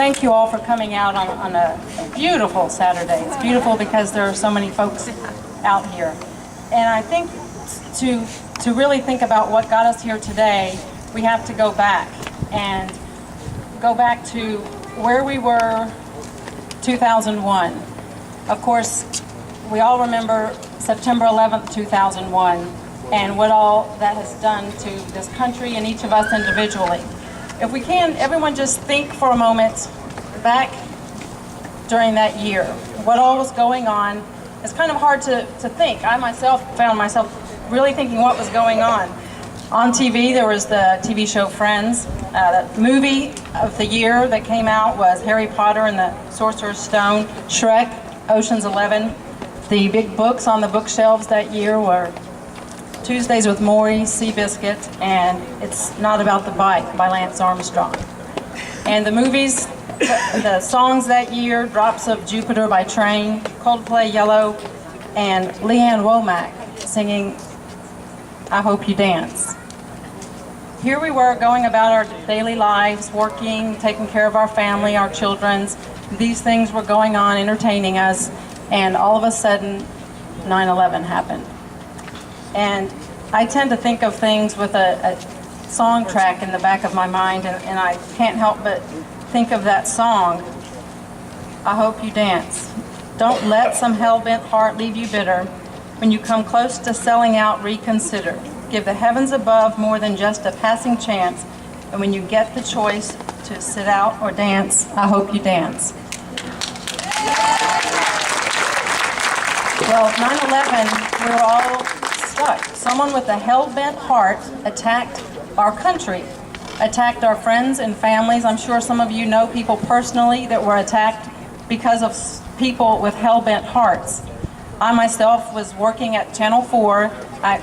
thank you all for coming out on a beautiful Saturday. It's beautiful because there are so many folks out here. And I think to really think about what got us here today, we have to go back and go back to where we were 2001. Of course, we all remember September 11th, 2001, and what all that has done to this country and each of us individually. If we can, everyone just think for a moment back during that year, what all was going on. It's kind of hard to think. I myself found myself really thinking what was going on. On TV, there was the TV show Friends. The movie of the year that came out was Harry Potter and the Sorcerer's Stone, Shrek, Ocean's 11. The big books on the bookshelves that year were Tuesdays with Morrie, Seabiscuit, and It's Not About the Bike by Lance Armstrong. And the movies, the songs that year, Drops of Jupiter by Train, Coldplay Yellow, and Leanne Womack singing I Hope You Dance. Here we were going about our daily lives, working, taking care of our family, our children's. These things were going on, entertaining us, and all of a sudden, 9/11 happened. And I tend to think of things with a song track in the back of my mind, and I can't help but think of that song, I Hope You Dance. Don't let some hell-bent heart leave you bitter. When you come close to selling out, reconsider. Give the heavens above more than just a passing chance. And when you get the choice to sit out or dance, I hope you dance. Well, 9/11, we were all stuck. Someone with a hell-bent heart attacked our country, attacked our friends and families. I'm sure some of you know people personally that were attacked because of people with hell-bent hearts. I myself was working at Channel 4.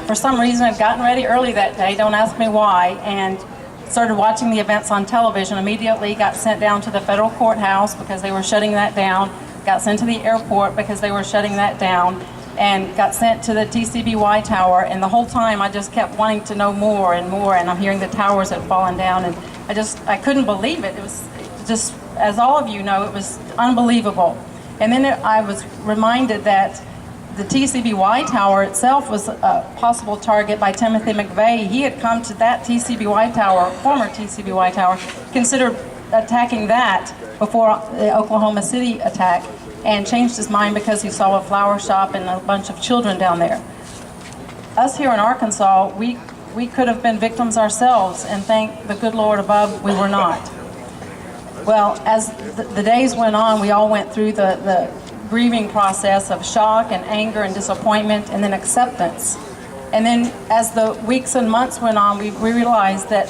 For some reason, I'd gotten ready early that day, don't ask me why, and started watching the events on television. Immediately got sent down to the federal courthouse because they were shutting that down, got sent to the airport because they were shutting that down, and got sent to the TCBY tower. And the whole time I just kept wanting to know more and more, and I'm hearing the towers had fallen down, and I couldn't believe it. It was just, as all of you know, it was unbelievable. And then I was reminded that the TCBY tower itself was a possible target by Timothy McVeigh. He had come to that TCBY tower, former TCBY tower, considered attacking that before the Oklahoma City attack, and changed his mind because he saw a flower shop and a bunch of children down there. Us here in Arkansas, we could have been victims ourselves, and thank the good Lord above, we were not. Well, as the days went on, we all went through the grieving process of shock and anger and disappointment, and then acceptance. And then as the weeks and months went on, we realized that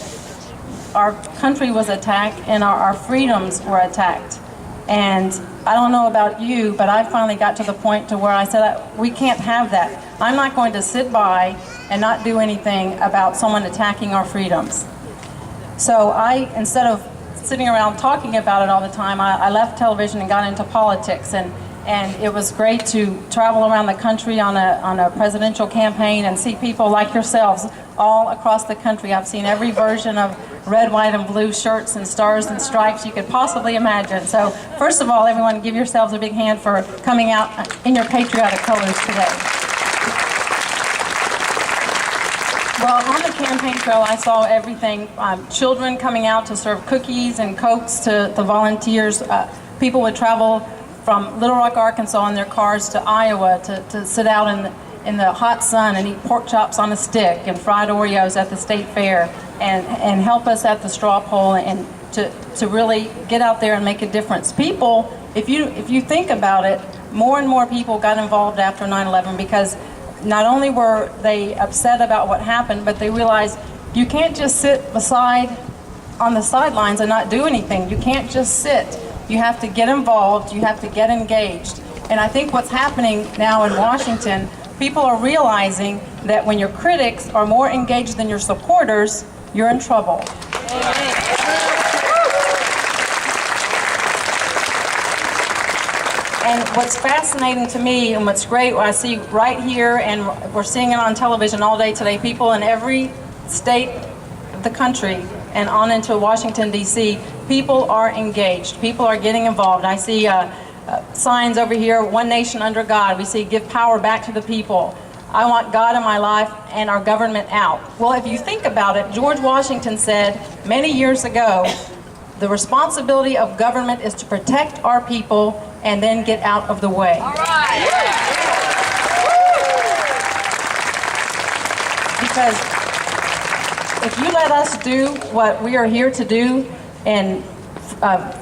our country was attacked and our freedoms were attacked. And I don't know about you, but I finally got to the point to where I said, we can't have that. I'm not going to sit by and not do anything about someone attacking our freedoms. So instead of sitting around talking about it all the time, I left television and got into politics. And it was great to travel around the country on a presidential campaign and see people like yourselves all across the country. I've seen every version of red, white, and blue shirts and stars and stripes you could possibly imagine. So first of all, everyone give yourselves a big hand for coming out in your patriotic colors today. Well, on the campaign trail, I saw everything. Children coming out to serve cookies and Cokes to the volunteers. People would travel from Little Rock, Arkansas in their cars to Iowa to sit out in the hot sun and eat pork chops on a stick and fried Oreos at the state fair, and help us at the straw poll, and to really get out there and make a difference. People, if you think about it, more and more people got involved after 9/11 because not only were they upset about what happened, but they realized you can't just sit on the sidelines and not do anything. You can't just sit. You have to get involved. You have to get engaged. And I think what's happening now in Washington, people are realizing that when your critics are more engaged than your supporters, you're in trouble. And what's fascinating to me, and what's great, what I see right here, and we're seeing it on television all day today, people in every state of the country and on into Washington, D.C., People are engaged. People are getting involved. I see signs over here, One Nation Under God. We see give power back to the people. I want God in my life and our government out. Well, if you think about it, George Washington said many years ago, the responsibility of government is to protect our people and then get out of the way. All right. Because if you let us do what we are here to do in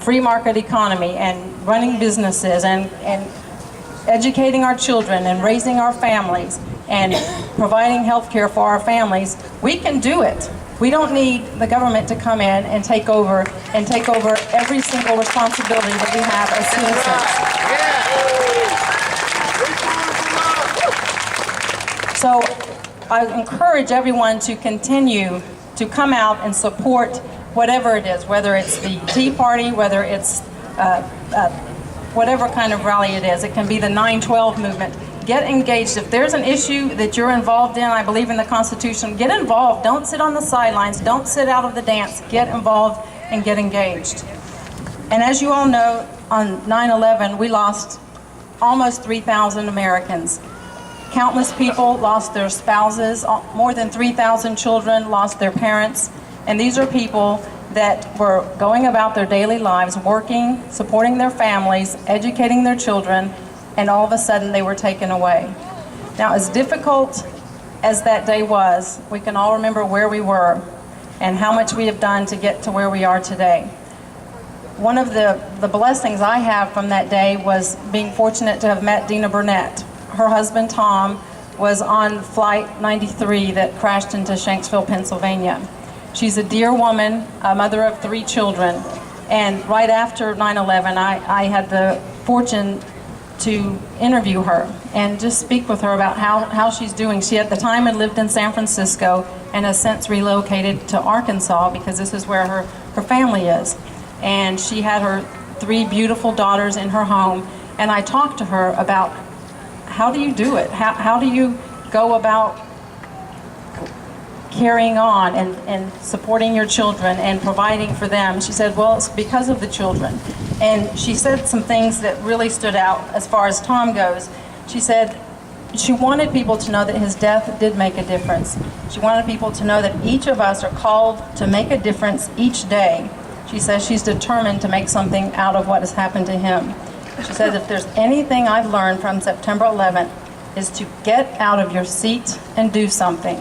free market economy and running businesses and educating our children and raising our families and providing health care for our families, we can do it. We don't need the government to come in and take over every single responsibility that we have as citizens. So I encourage everyone to continue to come out and support whatever it is, whether it's the Tea Party, whether it's whatever kind of rally it is. It can be the 9/12 movement. Get engaged. If there's an issue that you're involved in, I believe in the Constitution, get involved. Don't sit on the sidelines. Don't sit out of the dance. Get involved and get engaged. And as you all know, on 9/11, we lost almost 3,000 Americans. Countless people lost their spouses. More than 3,000 children lost their parents. And these are people that were going about their daily lives, working, supporting their families, educating their children, and all of a sudden they were taken away. Now, as difficult as that day was, we can all remember where we were and how much we have done to get to where we are today. One of the blessings I have from that day was being fortunate to have met Dina Burnett. Her husband, Tom, was on Flight 93 that crashed into Shanksville, Pennsylvania. She's a dear woman, a mother of 3 children, and right after 9/11, I had the fortune to interview her and just speak with her about how she's doing. She at the time had lived in San Francisco and has since relocated to Arkansas because this is where her family is. And she had her 3 beautiful daughters in her home, and I talked to her about how do you do it? How do you go about carrying on and supporting your children and providing for them? She said, well, it's because of the children. And she said some things that really stood out as far as Tom goes. She said she wanted people to know that his death did make a difference. She wanted people to know that each of us are called to make a difference each day. She says she's determined to make something out of what has happened to him. She says if there's anything I've learned from September 11th is to get out of your seat and do something.